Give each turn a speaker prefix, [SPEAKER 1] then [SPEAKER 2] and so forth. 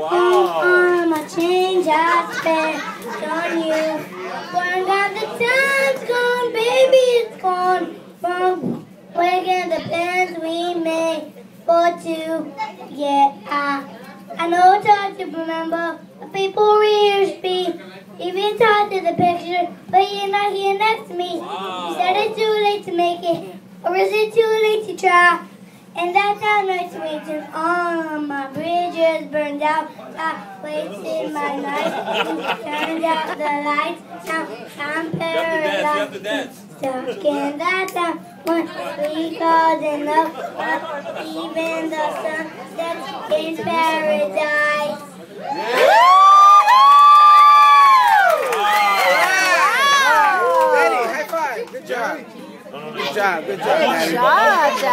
[SPEAKER 1] On my change I spent on you. Burned out the time's gone, baby, it's gone. From waking the plans we made for two. Yeah, I know it's hard to remember the people we used to be. Even tied to the picture, but you're not here next to me. You said it's too late to make it, or is it too late to try? And that time nights waiting on my bridges burned out. I wasted my night, turned out the lights. Now I'm paralyzed, stuck in that time when we called in love. Even the sun sets in paradise.
[SPEAKER 2] Good job. Good job. Good job.